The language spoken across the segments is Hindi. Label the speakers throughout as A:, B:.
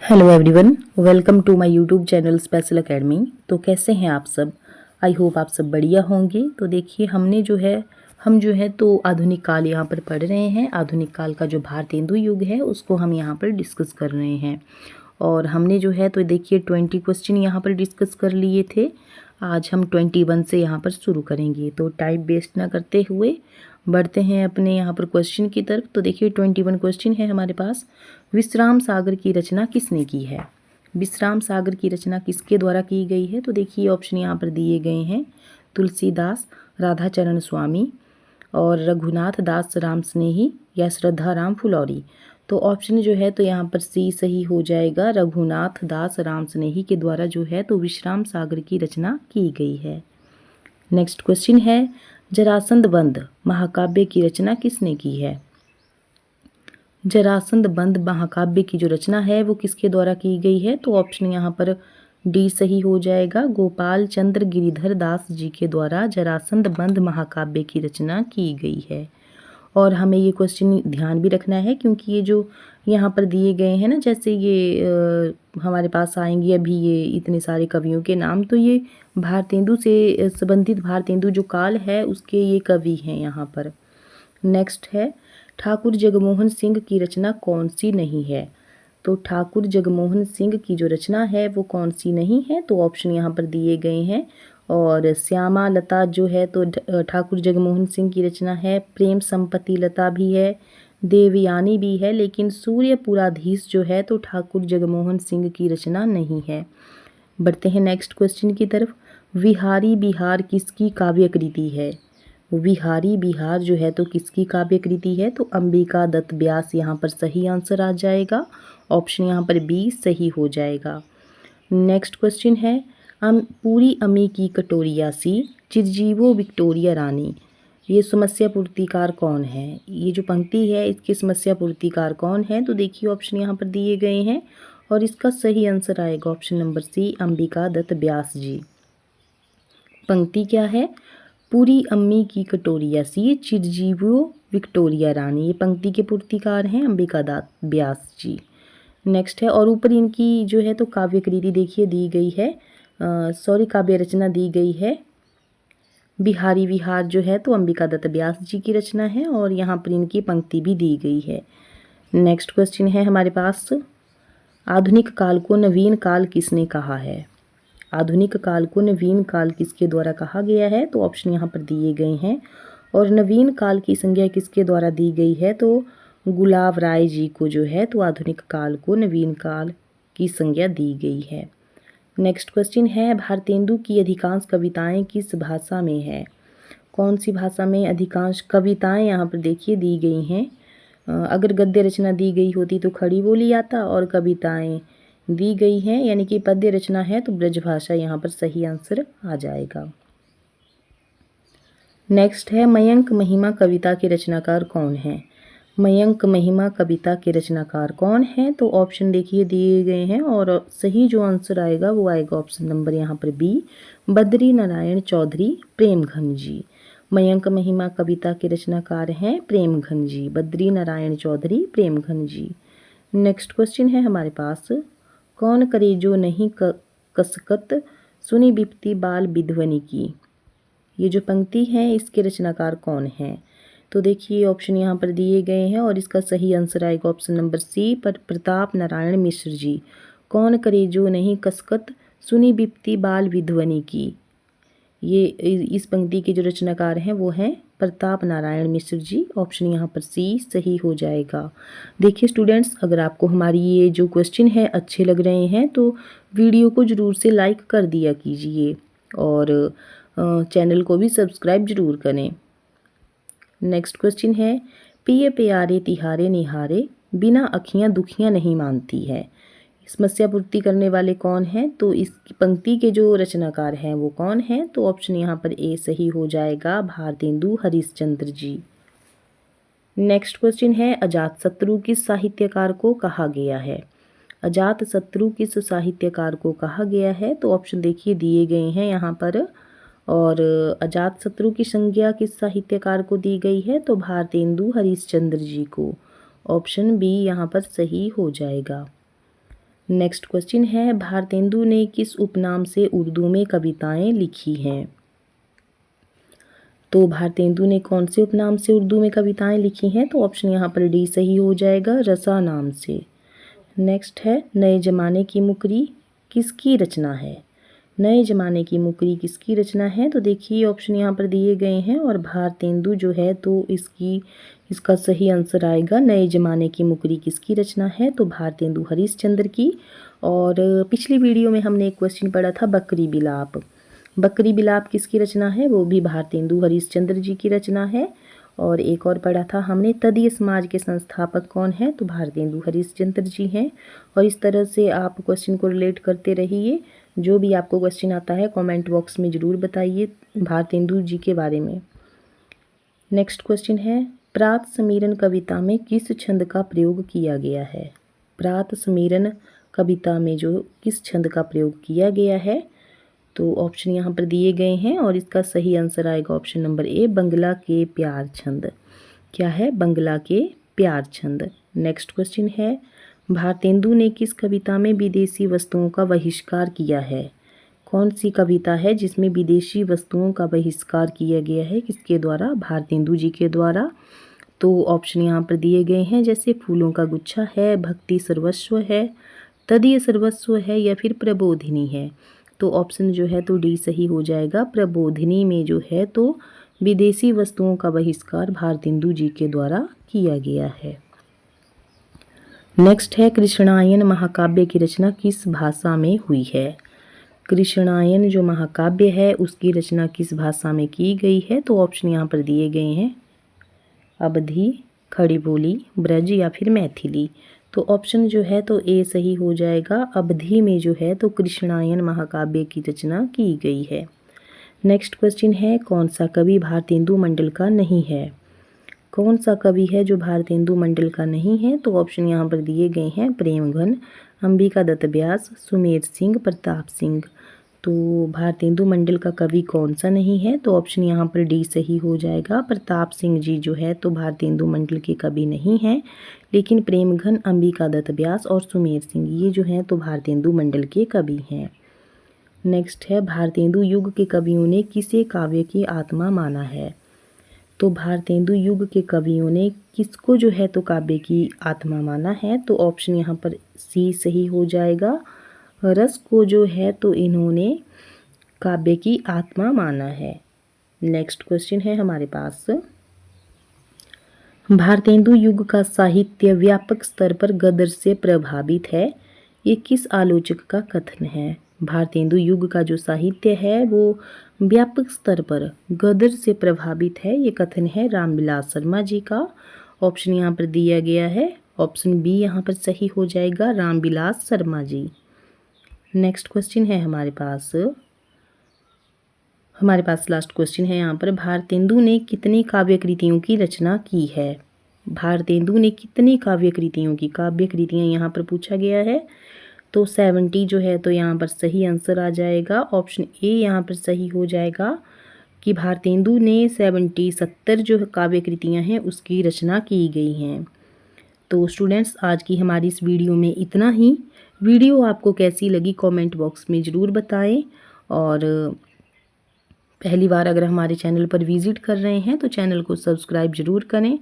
A: Hello everyone, welcome to my YouTube channel special academy. तो कैसे हैं आप सब? आई होप आप सब बढ़िया होंगे। तो देखिए हम जो है तो आधुनिक काल यहाँ पर पढ़ रहे हैं। आधुनिक काल का जो भारतेंदु युग है उसको हम यहाँ पर डिस्कस कर रहे हैं। और हमने जो है तो देखिए 20 क्वेश्चन यहाँ पर डिस्कस कर लिए थे। आज हम 21 से यहाँ पर शुरू करेंगे। तो टाइम वेस्ट ना करते हुए बढ़ते हैं अपने यहाँ पर क्वेश्चन की तरफ। तो देखिए 21 क्वेश्चन है हमारे पास। विश्राम सागर की रचना किसने की है? विश्राम सागर की रचना किसके द्वारा की गई है? तो देखिए ऑप्शन यहाँ पर दिए गए हैं, तुलसीदास, राधाचरण स्वामी और रघुनाथ दास राम स्नेही या श्रद्धा राम फुलौरी। तो ऑप्शन जो है तो यहाँ पर सी सही हो जाएगा। रघुनाथ दास राम स्नेही के द्वारा जो है तो विश्राम सागर की रचना की गई है। नेक्स्ट क्वेश्चन है, जरासंध बंध महाकाव्य की रचना किसने की है? जरासंध बंध महाकाव्य की जो रचना है वो किसके द्वारा की गई है? तो ऑप्शन यहाँ पर डी सही हो जाएगा। गोपाल चंद्र गिरिधर दास जी के द्वारा जरासंध बंध महाकाव्य की रचना की गई है। और हमें ये क्वेश्चन ध्यान भी रखना है क्योंकि ये जो यहाँ पर दिए गए हैं ना, जैसे ये हमारे पास आएंगे अभी ये इतने सारे कवियों के नाम, तो ये भारतेंदु से संबंधित भारतेंदु जो काल है उसके ये कवि हैं यहाँ पर। नेक्स्ट है, ठाकुर जगमोहन सिंह की रचना कौन सी नहीं है? तो ठाकुर जगमोहन सिंह की जो रचना है वो कौन सी नहीं है? तो ऑप्शन यहाँ पर दिए गए हैं। और श्यामा लता जो है तो ठाकुर जगमोहन सिंह की रचना है। प्रेम संपत्ति लता भी है, देवयानी भी है, लेकिन सूर्यपुराधीश जो है तो ठाकुर जगमोहन सिंह की रचना नहीं है। बढ़ते हैं नेक्स्ट क्वेश्चन की तरफ। विहारी बिहार किसकी काव्य कृति है? विहारी बिहार जो है तो किसकी काव्य कृति है? तो अंबिका दत्त व्यास यहाँ पर सही आंसर आ जाएगा। ऑप्शन यहाँ पर बी सही हो जाएगा। नेक्स्ट क्वेश्चन है, पूरी अमी की कटोरिया सी चिरजीवो विक्टोरिया रानी। ये समस्या पूर्तिकार कौन है? ये जो पंक्ति है इसकी समस्या पूर्तिकार कौन है? तो देखिए ऑप्शन यहाँ पर दिए गए हैं और इसका सही आंसर आएगा option number C, Ambika Dutt Vyas ji. पंक्ति क्या है? पूरी अम्मी की कटोरिया सी चिरजीवो विक्टोरिया रानी। ये पंक्ति के पूर्तिकार हैं अंबिका दत्त व्यास जी। नेक्स्ट है, और ऊपर इनकी जो है तो काव्य कृति देखिए दी गई है, काव्य रचना दी गई है। बिहारी विहार जो है तो अंबिका दत्त व्यास जी की रचना है और यहाँ पर इनकी पंक्ति भी दी गई है। नेक्स्ट क्वेश्चन है हमारे पास, आधुनिक काल को नवीन काल किसने कहा है? आधुनिक काल को नवीन काल किसके द्वारा कहा गया है? तो ऑप्शन यहाँ पर दिए गए हैं। और नवीन काल की संज्ञा किसके द्वारा दी गई है? तो गुलाब राय जी को जो है तो आधुनिक काल को नवीन काल की संज्ञा दी गई है। नेक्स्ट क्वेश्चन है, भारतेंदु की अधिकांश कविताएं किस भाषा में है? कौन सी भाषा में अधिकांश कविताएं यहाँ पर देखिए दी गई हैं? अगर गद्य रचना दी गई होती तो खड़ी बोली आता, और कविताएं दी गई हैं यानी कि पद्य रचना है तो ब्रजभाषा यहाँ पर सही आंसर आ जाएगा। नेक्स्ट है, मयंक महिमा कविता के रचनाकार कौन है? मयंक महिमा कविता के रचनाकार कौन है? तो ऑप्शन देखिए दिए गए हैं और सही जो आंसर आएगा वो आएगा ऑप्शन नंबर यहाँ पर बी, बद्री नारायण चौधरी प्रेमघन जी। मयंक महिमा कविता के रचनाकार हैं प्रेमघन जी, बद्री नारायण चौधरी प्रेमघन जी। नेक्स्ट क्वेश्चन है हमारे पास, कौन करे जो नहीं कसकत सुनी बिपती बाल विध्वनि की। ये जो पंक्ति है इसके रचनाकार कौन हैं? तो देखिए ऑप्शन यहाँ पर दिए गए हैं और इसका सही आंसर आएगा ऑप्शन नंबर सी, पर प्रताप नारायण मिश्र जी। कौन करे जो नहीं कसकत सुनी बिपती बाल विध्वनि की। ये इस पंक्ति के जो रचनाकार हैं वो हैं प्रताप नारायण मिश्र जी। ऑप्शन यहाँ पर सी सही हो जाएगा। देखिए स्टूडेंट्स, अगर आपको हमारी ये जो क्वेश्चन है अच्छे लग रहे हैं तो वीडियो को ज़रूर से लाइक कर दिया कीजिए और चैनल को भी सब्सक्राइब जरूर करें। नेक्स्ट क्वेश्चन है, पिए प्यारे तिहारे निहारे बिना अखियाँ दुखियाँ नहीं मानती है। समस्या पूर्ति करने वाले कौन हैं? तो इस पंक्ति के जो रचनाकार हैं वो कौन हैं? तो ऑप्शन यहाँ पर ए सही हो जाएगा, भारतेंदु हरिश्चंद्र जी। नेक्स्ट क्वेश्चन है, अजातशत्रु किस साहित्यकार को कहा गया है? अजातशत्रु किस साहित्यकार को कहा गया है? तो ऑप्शन देखिए दिए गए हैं यहाँ पर। और अजातशत्रु की संज्ञा किस साहित्यकार को दी गई है? तो भारतेंदु हरिश्चंद्र जी को। ऑप्शन बी यहाँ पर सही हो जाएगा। नेक्स्ट क्वेश्चन है, भारतेंदु ने किस उपनाम से उर्दू में कविताएं लिखी हैं? तो भारतेंदु ने कौन से उपनाम से उर्दू में कविताएं लिखी हैं? तो ऑप्शन यहाँ पर डी सही हो जाएगा, रसा नाम से। नेक्स्ट है, नए जमाने की मुकरी किसकी रचना है? नए जमाने की मुकरी किसकी रचना है? तो देखिए ऑप्शन यहाँ पर दिए गए हैं और भारतेंदु जो है तो इसका सही आंसर आएगा, नए जमाने की मुकरी किसकी रचना है? तो भारतेंदु हरिश्चंद्र की। और पिछली वीडियो में हमने एक क्वेश्चन पढ़ा था बकरी बिलाप। बकरी बिलाप किसकी रचना है? वो भी भारतेंदु हरिश्चंद्र जी की रचना है। और एक और पढ़ा था हमने तदीय समाज के संस्थापक कौन है? तो भारतेंदु हरिश्चंद्र जी हैं। और इस तरह से आप क्वेश्चन को रिलेट करते रहिए। जो भी आपको क्वेश्चन आता है कमेंट बॉक्स में ज़रूर बताइए भारतेंदु जी के बारे में। नेक्स्ट क्वेश्चन है, प्रात समीरन कविता में किस छंद का प्रयोग किया गया है? प्रात समीरन कविता में जो किस छंद का प्रयोग किया गया है? तो ऑप्शन यहाँ पर दिए गए हैं और इसका सही आंसर आएगा ऑप्शन नंबर ए, बंगला के प्यार छंद। क्या है? बंगला के प्यार छंद। नेक्स्ट क्वेश्चन है, भारतेंदु ने किस कविता में विदेशी वस्तुओं का बहिष्कार किया है? कौन सी कविता है जिसमें विदेशी वस्तुओं का बहिष्कार किया गया है? किसके द्वारा? भारतेंदु जी के द्वारा। तो ऑप्शन यहाँ पर दिए गए हैं, जैसे फूलों का गुच्छा है, भक्ति सर्वस्व है, तदीय सर्वस्व है या फिर प्रबोधिनी है। तो ऑप्शन जो है तो डी सही हो जाएगा, प्रबोधिनी में जो है तो विदेशी वस्तुओं का बहिष्कार भारतेंदु जी के द्वारा किया गया है। नेक्स्ट है, कृष्णायन महाकाव्य की रचना किस भाषा में हुई है? कृष्णायन जो महाकाव्य है उसकी रचना किस भाषा में की गई है? तो ऑप्शन यहाँ पर दिए गए हैं, अवधी, खड़ी बोली, ब्रज या फिर मैथिली। तो ऑप्शन जो है तो ए सही हो जाएगा, अवधी में जो है तो कृष्णायन महाकाव्य की रचना की गई है। नेक्स्ट क्वेश्चन है, कौन सा कवि भारतेंदु मंडल का नहीं है? कौन सा कवि है जो भारतेंदु मंडल का नहीं है? तो ऑप्शन यहाँ पर दिए गए हैं, प्रेमघन, अंबिका दत्त व्यास, सुमेर सिंह, प्रताप सिंह। तो भारतेंदु मंडल का कवि कौन सा नहीं है? तो ऑप्शन यहाँ पर डी सही हो जाएगा, प्रताप सिंह जी जो है तो भारतेंदु मंडल के कवि नहीं हैं, लेकिन प्रेमघन, अंबिका दत्त व्यास और सुमेर सिंह ये जो हैं तो भारतेंदु मंडल के कवि हैं। नेक्स्ट है, भारतेंदु युग के कवियों ने किसे काव्य की आत्मा माना है? तो भारतेंदु युग के कवियों ने किसको जो है तो काव्य की आत्मा माना है? तो ऑप्शन यहाँ पर सी सही हो जाएगा, रस को जो है तो इन्होंने काव्य की आत्मा माना है। नेक्स्ट क्वेश्चन है हमारे पास, भारतेंदु युग का साहित्य व्यापक स्तर पर गदर से प्रभावित है, ये किस आलोचक का कथन है? भारतेंदु युग का जो साहित्य है वो व्यापक स्तर पर गदर से प्रभावित है, ये कथन है रामविलास शर्मा जी का। ऑप्शन यहाँ पर दिया गया है, ऑप्शन बी यहाँ पर सही हो जाएगा, रामविलास शर्मा जी। नेक्स्ट क्वेश्चन है हमारे पास लास्ट क्वेश्चन है यहाँ पर, भारतेंदु ने कितनी काव्य कृतियों की रचना की है? भारतेंदु ने कितनी काव्य कृतियाँ यहाँ पर पूछा गया है। तो 70 जो है तो यहाँ पर सही आंसर आ जाएगा, ऑप्शन ए यहाँ पर सही हो जाएगा कि भारतेंदु ने 70 जो काव्य कृतियाँ हैं उसकी रचना की गई हैं। तो स्टूडेंट्स आज की हमारी इस वीडियो में इतना ही। वीडियो आपको कैसी लगी कमेंट बॉक्स में ज़रूर बताएं और पहली बार अगर हमारे चैनल पर विज़िट कर रहे हैं तो चैनल को सब्सक्राइब ज़रूर करें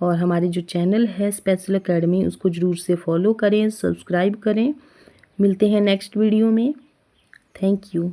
A: और हमारे जो चैनल है स्पेशल एकेडमी उसको ज़रूर से फॉलो करें, सब्सक्राइब करें। मिलते हैं नेक्स्ट वीडियो में। Thank you.